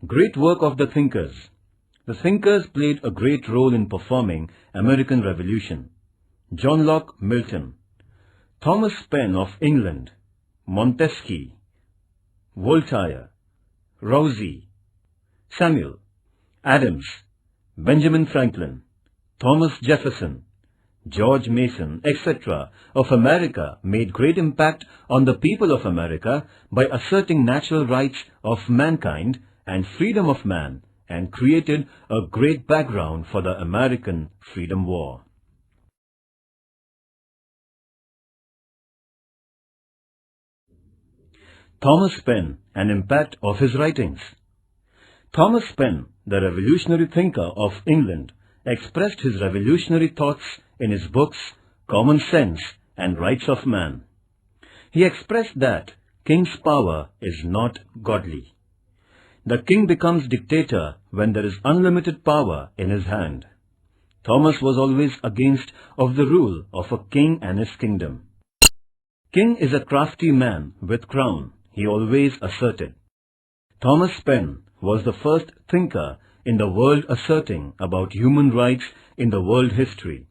Great work of the thinkers. The thinkers played a great role in performing American Revolution. John Locke, Milton. Thomas Paine of England. Montesquieu. Voltaire. Rousseau. Samuel. Adams. Benjamin Franklin. Thomas Jefferson. George Mason, etc. of America made great impact on the people of America by asserting natural rights of mankind and freedom of man, and created a great background for the American Freedom War. Thomas Paine, an impact of his writings. Thomas Paine, the revolutionary thinker of England, expressed his revolutionary thoughts in his books Common Sense and Rights of Man. He expressed that king's power is not godly. The king becomes dictator when there is unlimited power in his hand. Thomas was always against of the rule of a king and his kingdom. King is a crafty man with crown, he always asserted. Thomas Paine was the first thinker in the world asserting about human rights in the world history.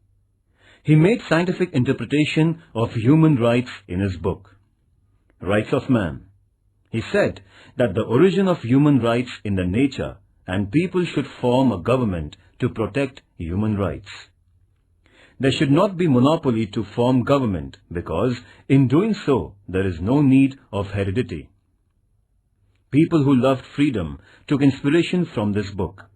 He made scientific interpretation of human rights in his book, Rights of Man. He said that the origin of human rights in the nature and people should form a government to protect human rights. There should not be monopoly to form government because in doing so there is no need of heredity. People who loved freedom took inspiration from this book.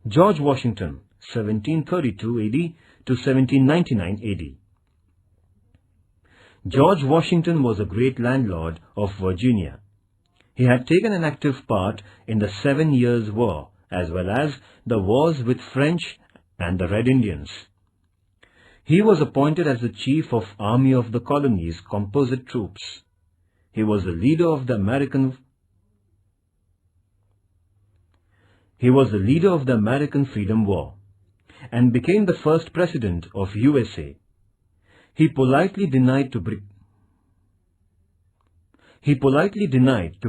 George Washington, 1732 AD to 1799 AD. George Washington was a great landlord of Virginia. He had taken an active part in the 7 Years' War as well as the wars with French and the Red Indians. He was appointed as the chief of Army of the Colonies Composite Troops. He was the leader of the American Freedom War and became the first president of USA. He politely denied to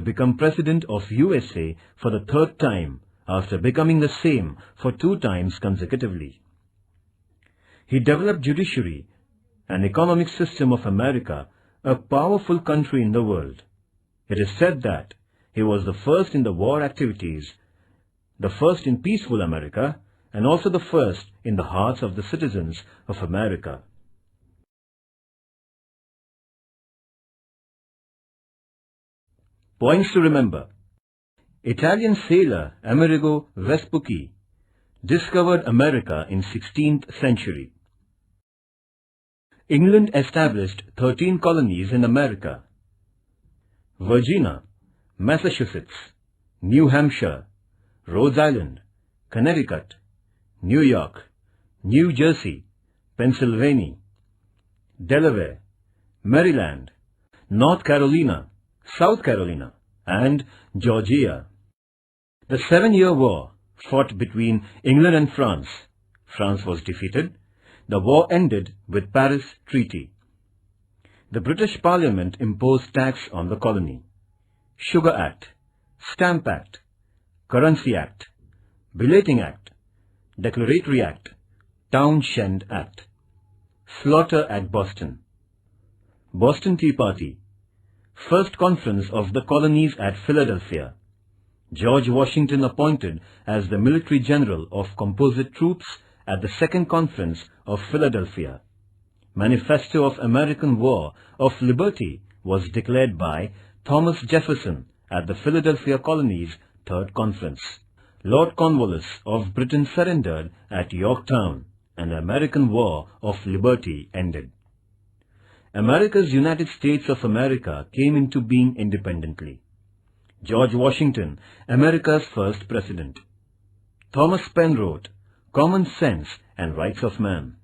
become president of USA for the 3rd time after becoming the same for 2 times consecutively. He developed judiciary, an economic system of America, a powerful country in the world. It is said that he was the first in the war activities, the first in peaceful America, and also the first in the hearts of the citizens of America. Points to remember. Italian sailor Amerigo Vespucci discovered America in 16th century. England established 13 colonies in America. Virginia, Massachusetts, New Hampshire, Rhode Island, Connecticut, New York, New Jersey, Pennsylvania, Delaware, Maryland, North Carolina, South Carolina, and Georgia. The 7-Year War fought between England and France. France was defeated. The war ended with Paris Treaty. The British Parliament imposed tax on the colony. Sugar Act, Stamp Act, Currency Act, Belating Act, Declaratory Act, Townshend Act. Slaughter at Boston. Boston Tea Party. First Conference of the Colonies at Philadelphia. George Washington appointed as the Military General of Composite Troops at the Second Conference of Philadelphia. Manifesto of American War of Liberty was declared by Thomas Jefferson at the Philadelphia Colony's Third Conference. Lord Cornwallis of Britain surrendered at Yorktown, and the American War of Liberty ended. America's United States of America came into being independently. George Washington, America's first president. Thomas Paine wrote Common Sense and Rights of Man.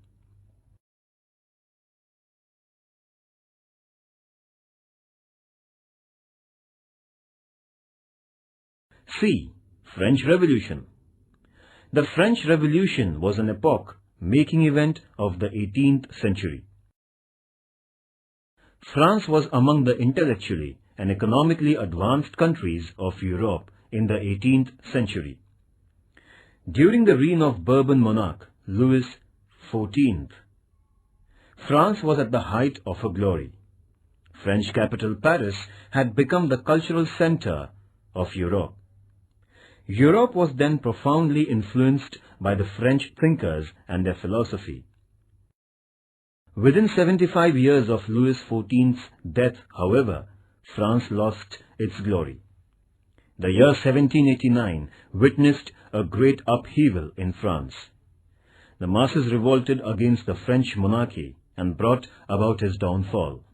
C. French Revolution. The French Revolution was an epoch-making event of the 18th century. France was among the intellectually and economically advanced countries of Europe in the 18th century. During the reign of Bourbon monarch Louis XIV, France was at the height of her glory. French capital Paris had become the cultural center of Europe. Europe was then profoundly influenced by the French thinkers and their philosophy. Within 75 years of Louis XIV's death, however, France lost its glory. The year 1789 witnessed a great upheaval in France. The masses revolted against the French monarchy and brought about his downfall.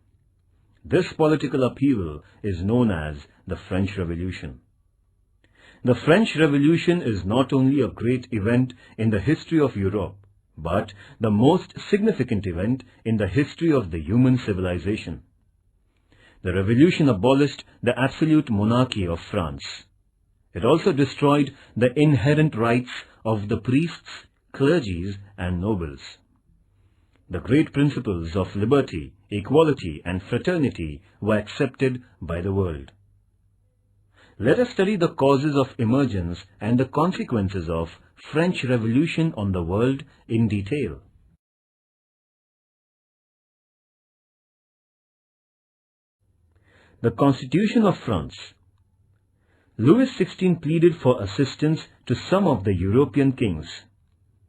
This political upheaval is known as the French Revolution. The French Revolution is not only a great event in the history of Europe, but the most significant event in the history of the human civilization. The revolution abolished the absolute monarchy of France. It also destroyed the inherent rights of the priests, clergies, and nobles. The great principles of liberty, equality, and fraternity were accepted by the world. Let us study the causes of emergence and the consequences of French Revolution on the world in detail. The Constitution of France. Louis XVI pleaded for assistance to some of the European kings.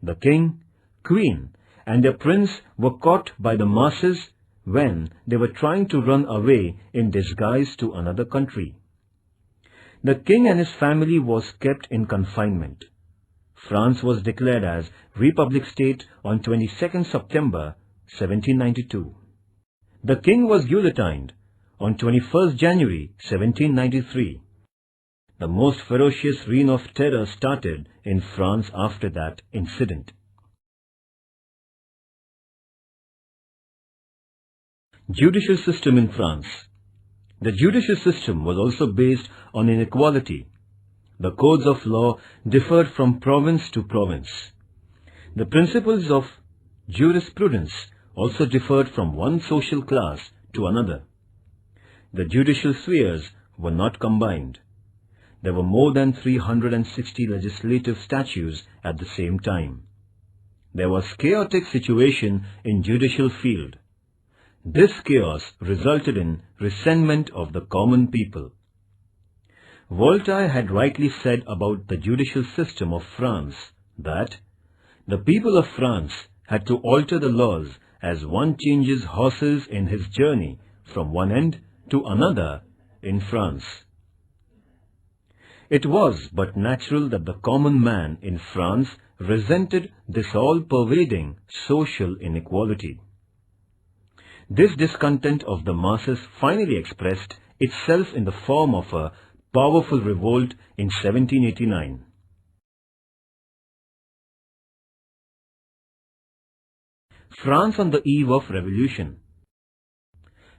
The king, queen, and their prince were caught by the masses when they were trying to run away in disguise to another country. The king and his family was kept in confinement. France was declared as Republic State on 22nd September 1792. The king was guillotined on 21st January 1793. The most ferocious reign of terror started in France after that incident. Judicial system in France. The judicial system was also based on inequality. The codes of law differed from province to province. The principles of jurisprudence also differed from one social class to another. The judicial spheres were not combined. There were more than 360 legislative statutes at the same time. There was chaotic situation in judicial field. This chaos resulted in resentment of the common people. Voltaire had rightly said about the judicial system of France that the people of France had to alter the laws as one changes horses in his journey from one end to another in France. It was but natural that the common man in France resented this all-pervading social inequality. This discontent of the masses finally expressed itself in the form of a powerful revolt in 1789. France on the eve of revolution.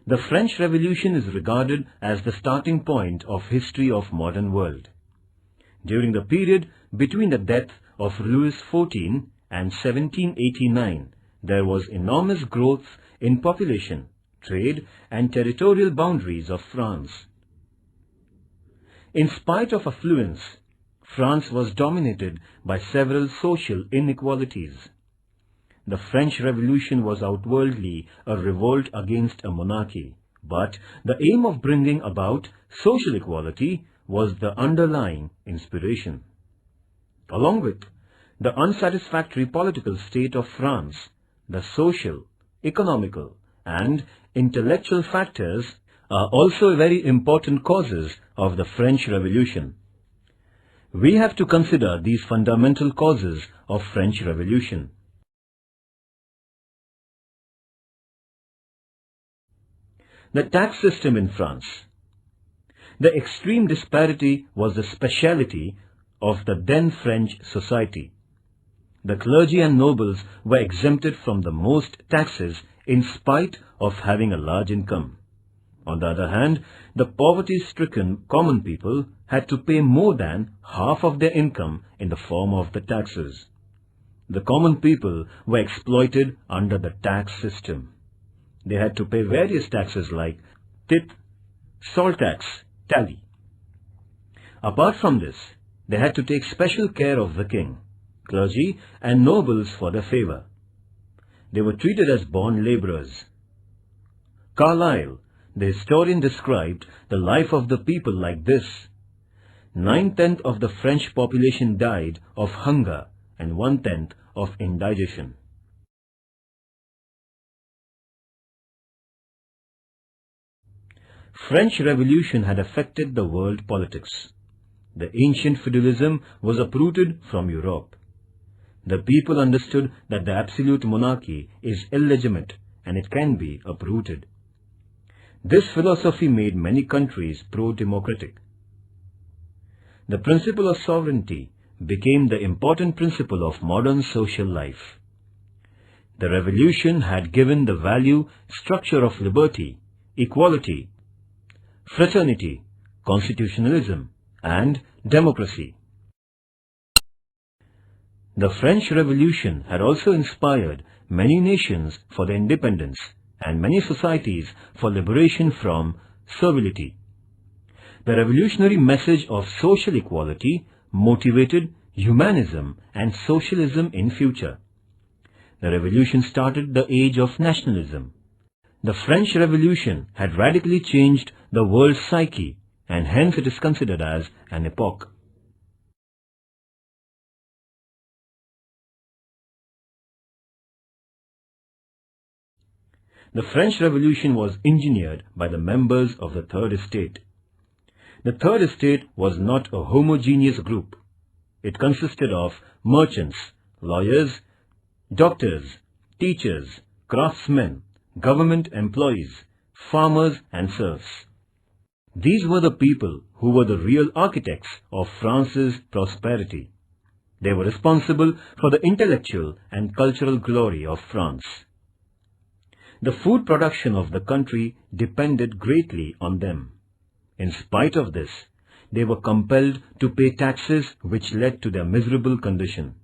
The French Revolution is regarded as the starting point of history of modern world. During the period between the death of Louis XIV and 1789, there was enormous growth in population, trade, and territorial boundaries of France. In spite of affluence, France was dominated by several social inequalities. The French Revolution was outwardly a revolt against a monarchy, but the aim of bringing about social equality was the underlying inspiration. Along with the unsatisfactory political state of France, the social, economical, and intellectual factors are also very important causes of the French Revolution. We have to consider these fundamental causes of French Revolution. The tax system in France. The extreme disparity was the speciality of the then French society. The clergy and nobles were exempted from the most taxes in spite of having a large income. On the other hand, the poverty-stricken common people had to pay more than half of their income in the form of the taxes. The common people were exploited under the tax system. they had to pay various taxes like tithe, salt tax, tally. Apart from this, they had to take special care of the king, clergy and nobles for their favor. They were treated as bond laborers. Carlyle, the historian, described the life of the people like this: 9/10 of the French population died of hunger and 1/10 of indigestion. French Revolution had affected the world politics. The ancient feudalism was uprooted from Europe. The people understood that the absolute monarchy is illegitimate and it can be uprooted. This philosophy made many countries pro-democratic. The principle of sovereignty became the important principle of modern social life. The revolution had given the value structure of liberty, equality, fraternity, constitutionalism, and democracy. The French Revolution had also inspired many nations for their independence and many societies for liberation from servility. The revolutionary message of social equality motivated humanism and socialism in future. The revolution started the age of nationalism. The French Revolution had radically changed the world's psyche, and hence it is considered as an epoch. The French Revolution was engineered by the members of the Third Estate. The Third Estate was not a homogeneous group. It consisted of merchants, lawyers, doctors, teachers, craftsmen, government employees, farmers and serfs. These were the people who were the real architects of France's prosperity. They were responsible for the intellectual and cultural glory of France. The food production of the country depended greatly on them. In spite of this, they were compelled to pay taxes which led to their miserable condition.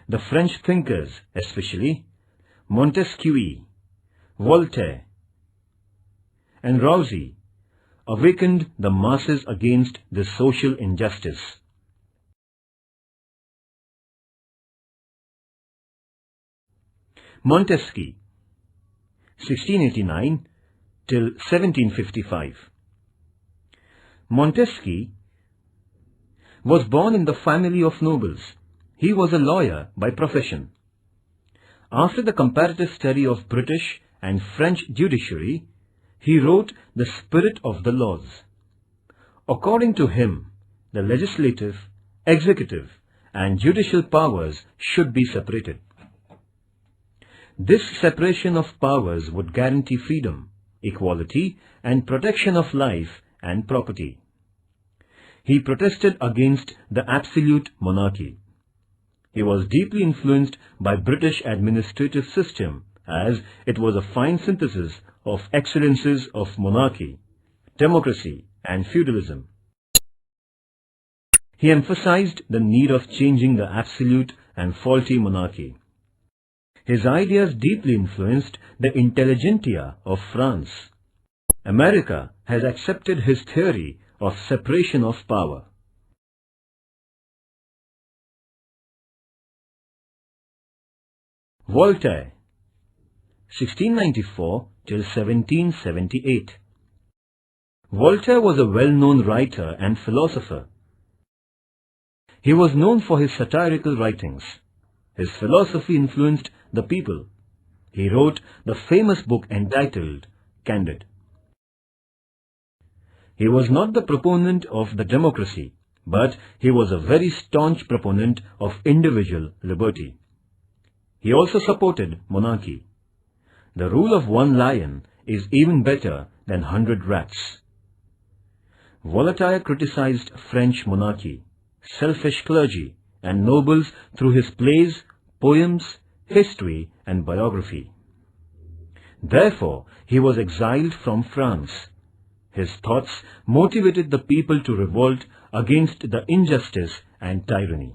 The French thinkers, especially Montesquieu, Voltaire, and Rousseau, awakened the masses against this social injustice. Montesquieu, 1689 till 1755. Montesquieu was born in the family of nobles. He was a lawyer by profession. After the comparative study of British and French judiciary, he wrote The Spirit of the Laws. According to him, the legislative, executive, and judicial powers should be separated. This separation of powers would guarantee freedom, equality, and protection of life and property. He protested against the absolute monarchy. He was deeply influenced by British administrative system, as it was a fine synthesis of excellences of monarchy, democracy, and feudalism. He emphasized the need of changing the absolute and faulty monarchy. His ideas deeply influenced the intelligentsia of France. America has accepted his theory of separation of power. Voltaire, 1694 till 1778. Voltaire was a well-known writer and philosopher. He was known for his satirical writings. His philosophy influenced the people. He wrote the famous book entitled Candide. He was not the proponent of the democracy, but he was a very staunch proponent of individual liberty. He also supported monarchy. The rule of one lion is even better than 100 rats. Voltaire criticized French monarchy, selfish clergy, and nobles through his plays, poems, history, and biography. Therefore, he was exiled from France. His thoughts motivated the people to revolt against the injustice and tyranny.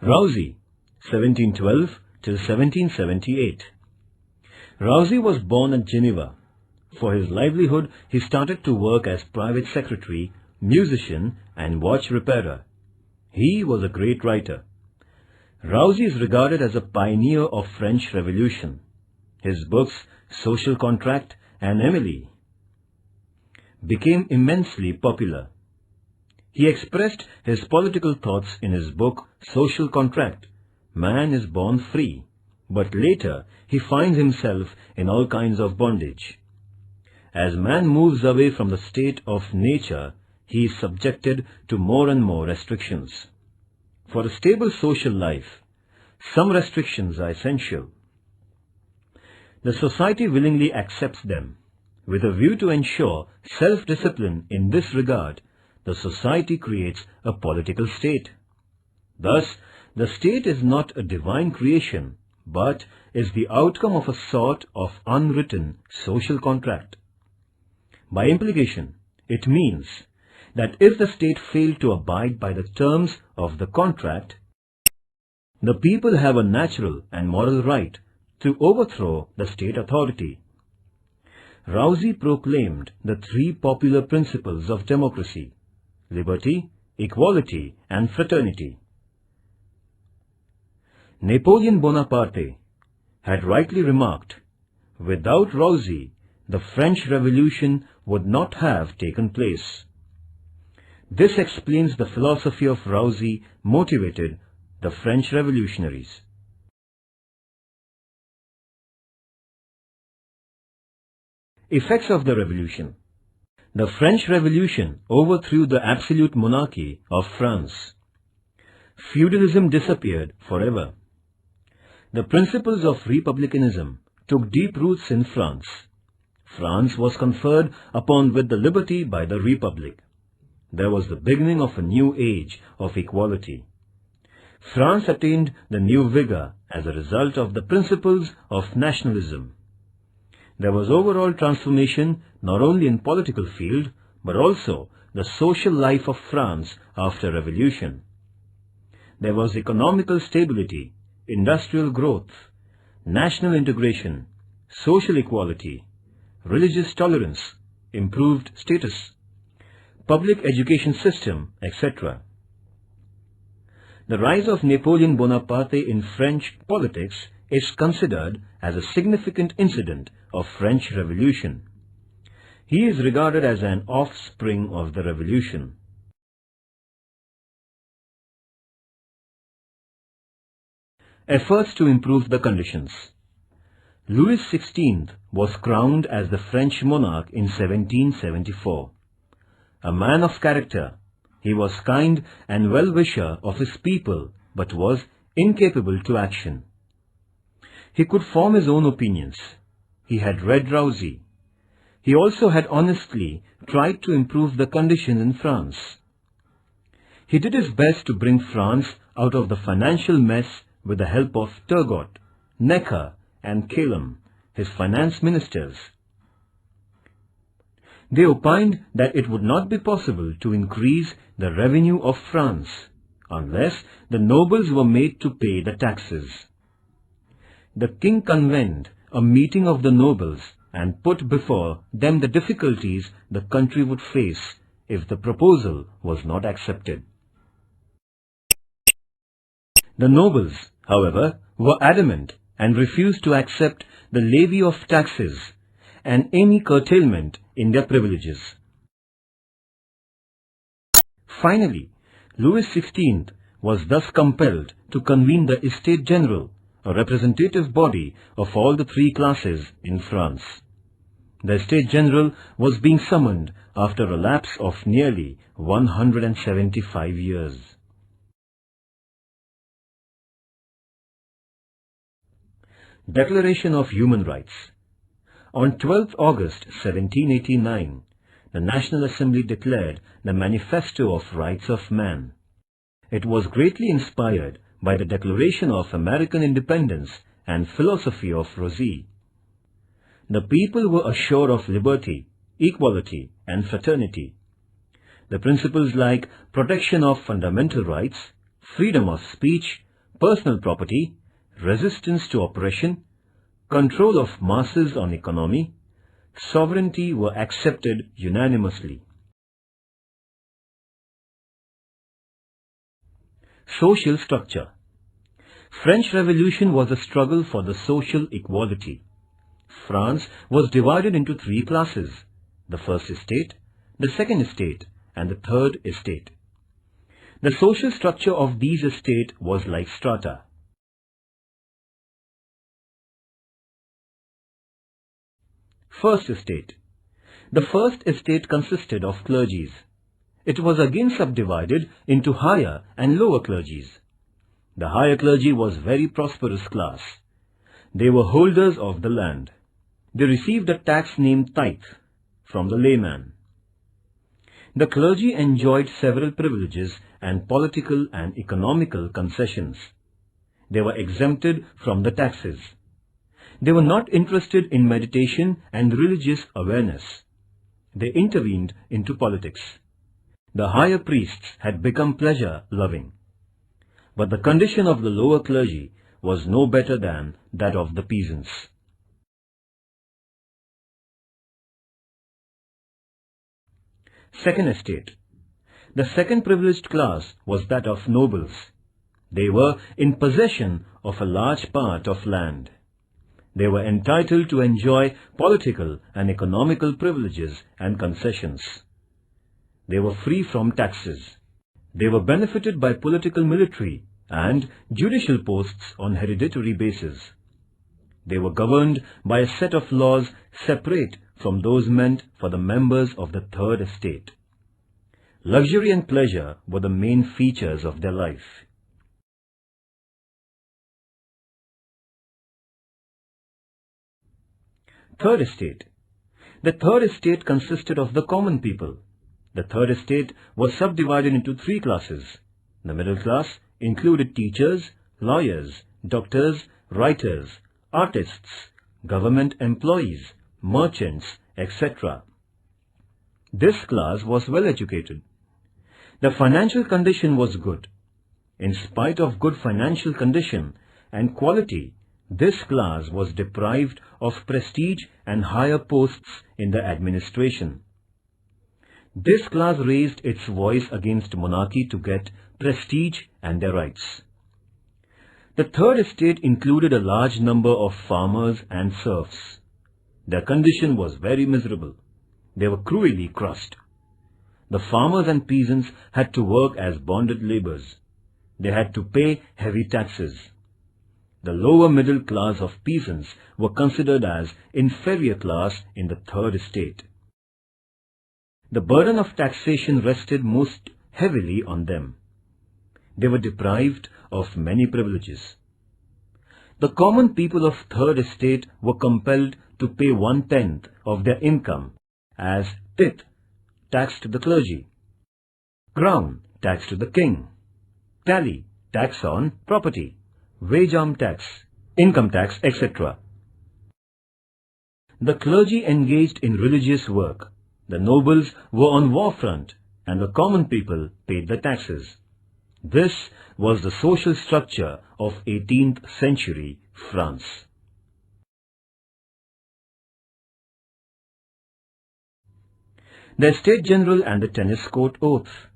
Rousseau, 1712 till 1778. Rousey was born at Geneva. For his livelihood, he started to work as private secretary, musician and watch repairer. He was a great writer. Rousey is regarded as a pioneer of French Revolution. His books, Social Contract and Emily, became immensely popular. He expressed his political thoughts in his book, Social Contract. Man is born free, but later he finds himself in all kinds of bondage. As man moves away from the state of nature, he is subjected to more and more restrictions. For a stable social life, some restrictions are essential. The society willingly accepts them. With a view to ensure self-discipline in this regard, the society creates a political state. Thus, the state is not a divine creation, but is the outcome of a sort of unwritten social contract. By implication, it means that if the state failed to abide by the terms of the contract, the people have a natural and moral right to overthrow the state authority. Rousey proclaimed the three popular principles of democracy: liberty, equality, and fraternity. Napoleon Bonaparte had rightly remarked, without Rousey, the French Revolution would not have taken place. This explains the philosophy of Rousey motivated the French revolutionaries. Effects of the Revolution. The French Revolution overthrew the absolute monarchy of France. Feudalism disappeared forever. The principles of republicanism took deep roots in France. France was conferred upon with the liberty by the Republic. There was the beginning of a new age of equality. France attained the new vigor as a result of the principles of nationalism. There was overall transformation not only in political field, but also the social life of France after revolution. There was economical stability, industrial growth, national integration, social equality, religious tolerance, improved status, public education system, etc. The rise of Napoleon Bonaparte in French politics is considered as a significant incident of French Revolution. He is regarded as an offspring of the revolution. Efforts to improve the conditions. Louis XVI was crowned as the French monarch in 1774. A man of character, he was kind and well-wisher of his people, but was incapable to action. He could form his own opinions. He had read Rousey. He also had honestly tried to improve the conditions in France. He did his best to bring France out of the financial mess with the help of Turgot, Necker and Calum, his finance ministers. They opined that it would not be possible to increase the revenue of France unless the nobles were made to pay the taxes. The king convened a meeting of the nobles and put before them the difficulties the country would face if the proposal was not accepted. The nobles, however, were adamant and refused to accept the levy of taxes and any curtailment in their privileges. Finally, Louis XVI was thus compelled to convene the Estates General, a representative body of all the three classes in France. The Estates General was being summoned after a lapse of nearly 175 years. Declaration of Human Rights. On 12th August 1789, the National Assembly declared the Manifesto of Rights of Man. It was greatly inspired by the Declaration of American Independence and philosophy of Rousey. The people were assured of liberty, equality, and fraternity. The principles like protection of fundamental rights, freedom of speech, personal property, resistance to oppression, control of masses on economy, sovereignty were accepted unanimously. Social structure. French Revolution was a struggle for the social equality. France was divided into three classes: the first estate, the second estate, and the third estate. The social structure of these estates was like strata. First estate. The first estate consisted of clergies. It was again subdivided into higher and lower clergies. The higher clergy was very prosperous class. They were holders of the land. They received a tax named tithe from the layman. The clergy enjoyed several privileges and political and economical concessions. They were exempted from the taxes. They were not interested in meditation and religious awareness. They intervened into politics. The higher priests had become pleasure-loving. But the condition of the lower clergy was no better than that of the peasants. Second estate. The second privileged class was that of nobles. They were in possession of a large part of land. They were entitled to enjoy political and economical privileges and concessions. They were free from taxes. They were benefited by political, military, and judicial posts on hereditary basis. They were governed by a set of laws separate from those meant for the members of the third estate. Luxury and pleasure were the main features of their life. Third estate. The third estate consisted of the common people. The third estate was subdivided into three classes. The middle class included teachers, lawyers, doctors, writers, artists, government employees, merchants, etc. This class was well educated. The financial condition was good. In spite of good financial condition and quality, this class was deprived of prestige and higher posts in the administration. This class raised its voice against monarchy to get prestige and their rights. The third estate included a large number of farmers and serfs. Their condition was very miserable. They were cruelly crushed. The farmers and peasants had to work as bonded laborers. They had to pay heavy taxes. The lower middle class of peasants were considered as inferior class in the third estate. The burden of taxation rested most heavily on them. They were deprived of many privileges. The common people of third estate were compelled to pay 1/10 of their income as tithe, tax to the clergy; crown, tax to the king; tally, tax on property; wage arm tax, income tax, etc. The clergy engaged in religious work. The nobles were on war front, and the common people paid the taxes. This was the social structure of 18th century France. The Estate General and the Tennis Court Oath.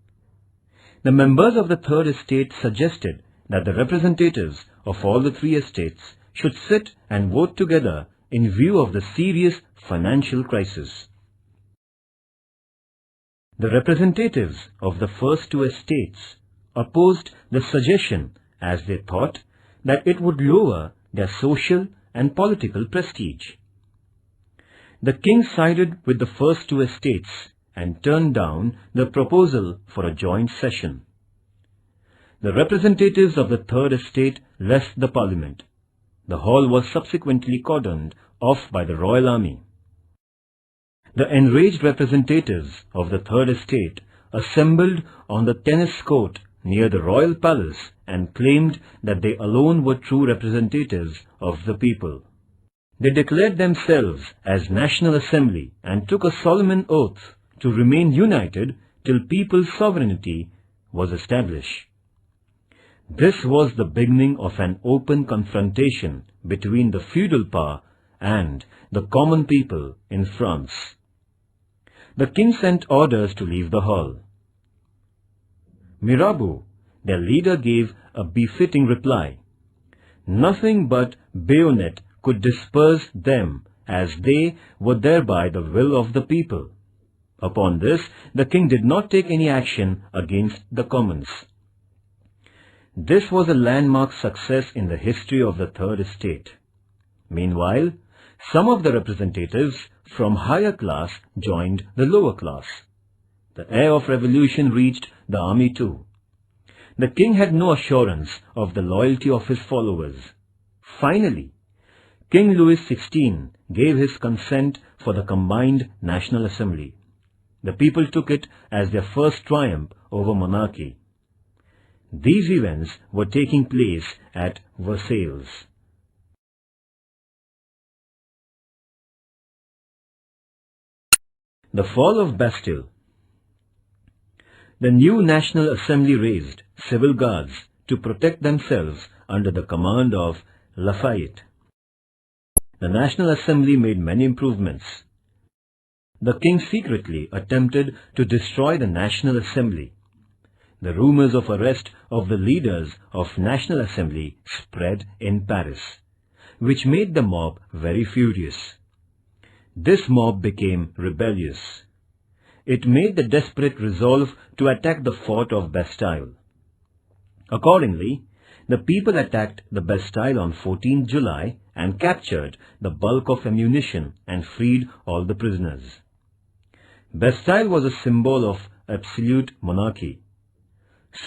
The members of the third estate suggested that the representatives of all the three estates should sit and vote together in view of the serious financial crisis. The representatives of the first two estates opposed the suggestion as they thought that it would lower their social and political prestige. The king sided with the first two estates and turned down the proposal for a joint session. The representatives of the third estate left the parliament. The hall was subsequently cordoned off by the royal army. The enraged representatives of the third estate assembled on the tennis court near the royal palace and claimed that they alone were true representatives of the people. They declared themselves as National Assembly and took a solemn oath to remain united till people's sovereignty was established. This was the beginning of an open confrontation between the feudal power and the common people in France. The king sent orders to leave the hall. Mirabeau, their leader, gave a befitting reply. Nothing but bayonet could disperse them, as they were there by the will of the people. Upon this, the king did not take any action against the commons. This was a landmark success in the history of the Third Estate. Meanwhile, some of the representatives from higher class joined the lower class. The air of revolution reached the army too. The king had no assurance of the loyalty of his followers. Finally, King Louis XVI gave his consent for the combined National Assembly. The people took it as their first triumph over monarchy. These events were taking place at Versailles. The fall of Bastille. The new National Assembly raised civil guards to protect themselves under the command of Lafayette. The National Assembly made many improvements. The king secretly attempted to destroy the National Assembly. The rumors of arrest of the leaders of National Assembly spread in Paris, which made the mob very furious. This mob became rebellious. It made the desperate resolve to attack the fort of Bastille. Accordingly, the people attacked the Bastille on 14 July and captured the bulk of ammunition and freed all the prisoners. Bastille was a symbol of absolute monarchy,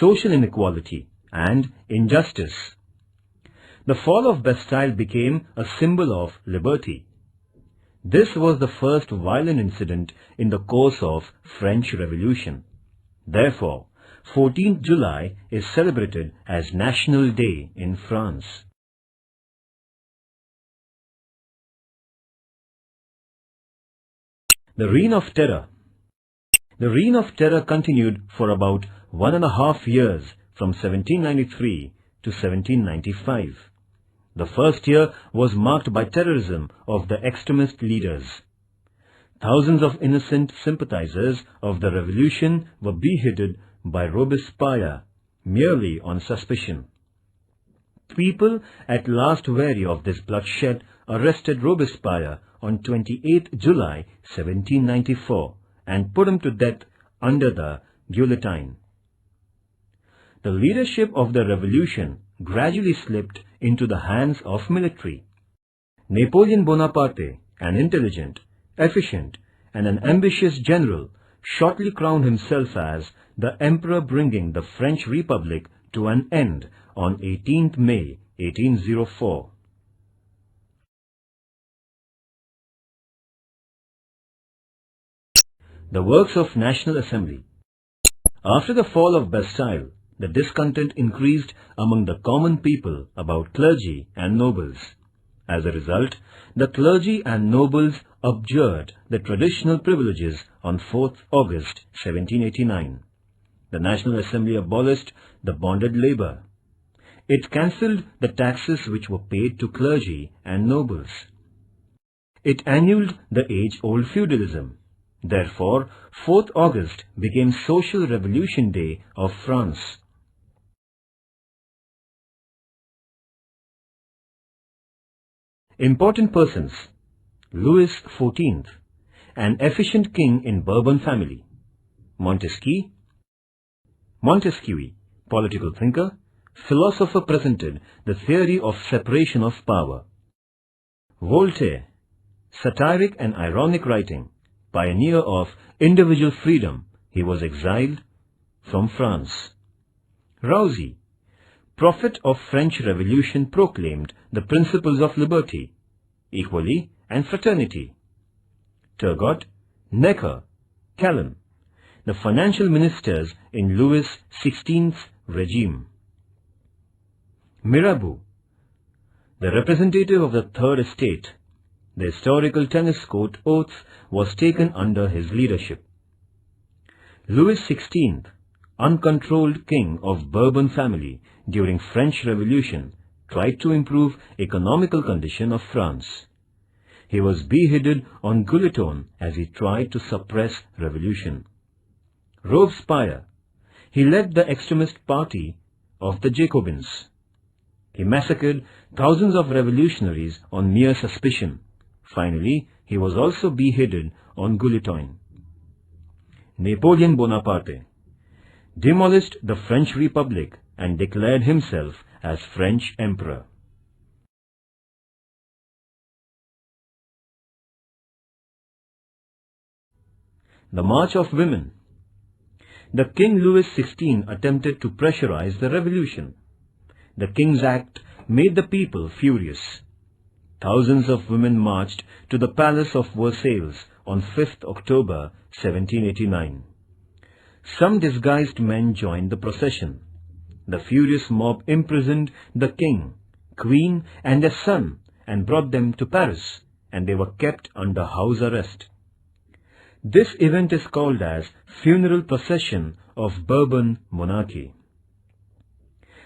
social inequality and injustice. The fall of Bastille became a symbol of liberty. This was the first violent incident in the course of French Revolution. Therefore, 14th July is celebrated as National Day in France. The Reign of Terror. The Reign of Terror continued for about 1.5 years from 1793 to 1795. The first year was marked by terrorism of the extremist leaders. Thousands of innocent sympathizers of the revolution were beheaded by Robespierre merely on suspicion. People, at last weary of this bloodshed, arrested Robespierre on 28 July 1794 and put him to death under the guillotine. The leadership of the revolution gradually slipped into the hands of military. Napoleon Bonaparte, an intelligent, efficient, and an ambitious general, shortly crowned himself as the emperor, bringing the French Republic to an end on 18th May 1804. The works of National Assembly. After the fall of Bastille, the discontent increased among the common people about clergy and nobles. As a result, the clergy and nobles abjured the traditional privileges on 4th August 1789. The National Assembly abolished the bonded labor. It cancelled the taxes which were paid to clergy and nobles. It annulled the age-old feudalism. Therefore, 4th August became Social Revolution Day of France. Important persons: Louis XIV, an efficient king in Bourbon family. Montesquieu, political thinker, philosopher, presented the theory of separation of power. Voltaire, satiric and ironic writing, pioneer of individual freedom, he was exiled from France. Rousseau, prophet of French Revolution, proclaimed the principles of liberty, equality and fraternity. Turgot, Necker, Calonne, the financial ministers in Louis XVI's regime. Mirabeau, the representative of the Third Estate. The historical tennis court oath was taken under his leadership. Louis XVI, uncontrolled king of Bourbon family during French Revolution, tried to improve economical condition of France. He was beheaded on Guillotine as he tried to suppress revolution. Robespierre. He led the extremist party of the Jacobins. He massacred thousands of revolutionaries on mere suspicion. Finally, he was also beheaded on Guillotine. Napoleon Bonaparte demolished the French Republic and declared himself as French Emperor. The March of Women. The King Louis XVI attempted to pressurize the revolution. The King's Act made the people furious. Thousands of women marched to the Palace of Versailles on 5th October 1789. Some disguised men joined the procession. The furious mob imprisoned the king, queen and their son and brought them to Paris, and they were kept under house arrest. This event is called as Funeral Procession of Bourbon Monarchy.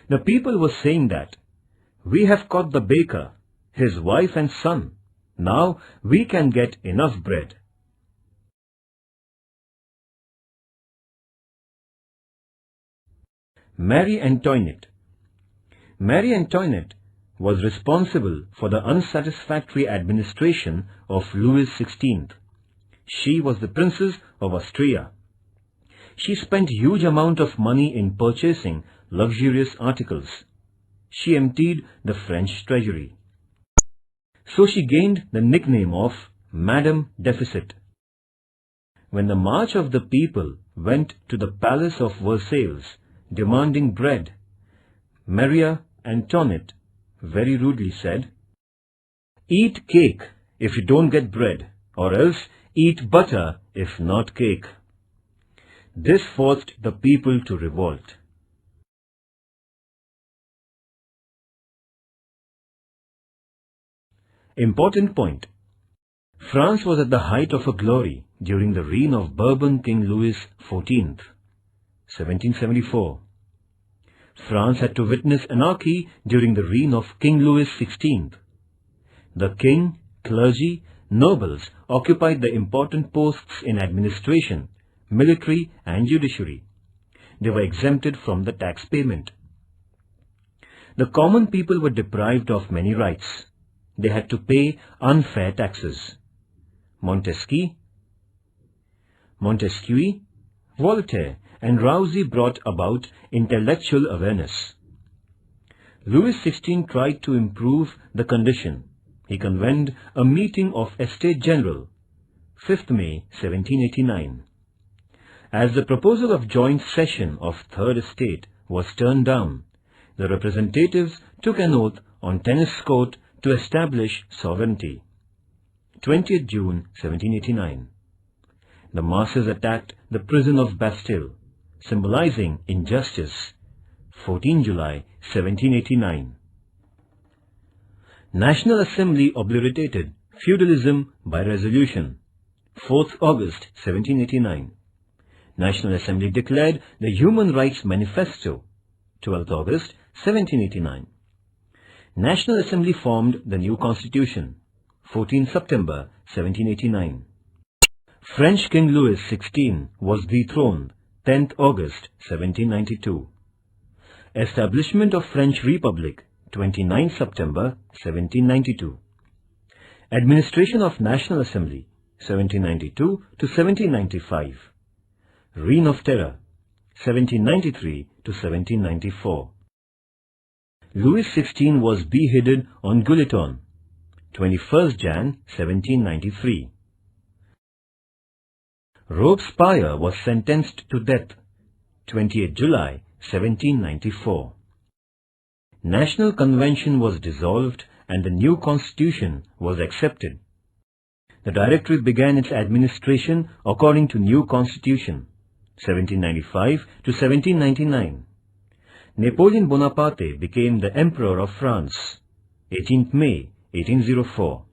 The people were saying that, "We have caught the baker, his wife and son. Now we can get enough bread." Marie Antoinette. Marie Antoinette was responsible for the unsatisfactory administration of Louis XVI. She was the Princess of Austria. She spent huge amount of money in purchasing luxurious articles. She emptied the French treasury. So she gained the nickname of Madame Deficit. When the march of the people went to the Palace of Versailles demanding bread, Marie Antoinette very rudely said, "Eat cake if you don't get bread, or else eat butter if not cake." This forced the people to revolt. Important point. France was at the height of her glory during the reign of Bourbon King Louis XIV, 1774. France had to witness anarchy during the reign of King Louis XVI. The king, clergy, nobles occupied the important posts in administration, military and judiciary. They were exempted from the tax payment. The common people were deprived of many rights. They had to pay unfair taxes. Montesquieu, Voltaire and Rousseau brought about intellectual awareness. Louis XVI tried to improve the condition. He convened a meeting of Estates General, 5th May 1789. As the proposal of joint session of Third Estate was turned down, the representatives took an oath on tennis court to establish sovereignty. 20th June 1789. The masses attacked the prison of Bastille, symbolizing injustice. 14 July 1789. National Assembly obliterated feudalism by resolution. 4th August 1789. National Assembly declared the Human Rights Manifesto. 12th August 1789. National Assembly formed the new Constitution. 14 September 1789. French King Louis XVI was dethroned. 10th August 1792. Establishment of French Republic. 29 September 1792. Administration of National Assembly. 1792 to 1795. Reign of Terror. 1793 to 1794. Louis XVI was beheaded on Guillotine, 21st Jan 1793. Robespierre was sentenced to death, 28 July 1794. National Convention was dissolved and the new constitution was accepted. The Directory began its administration according to new constitution, 1795 to 1799. Napoleon Bonaparte became the Emperor of France, 18th May 1804.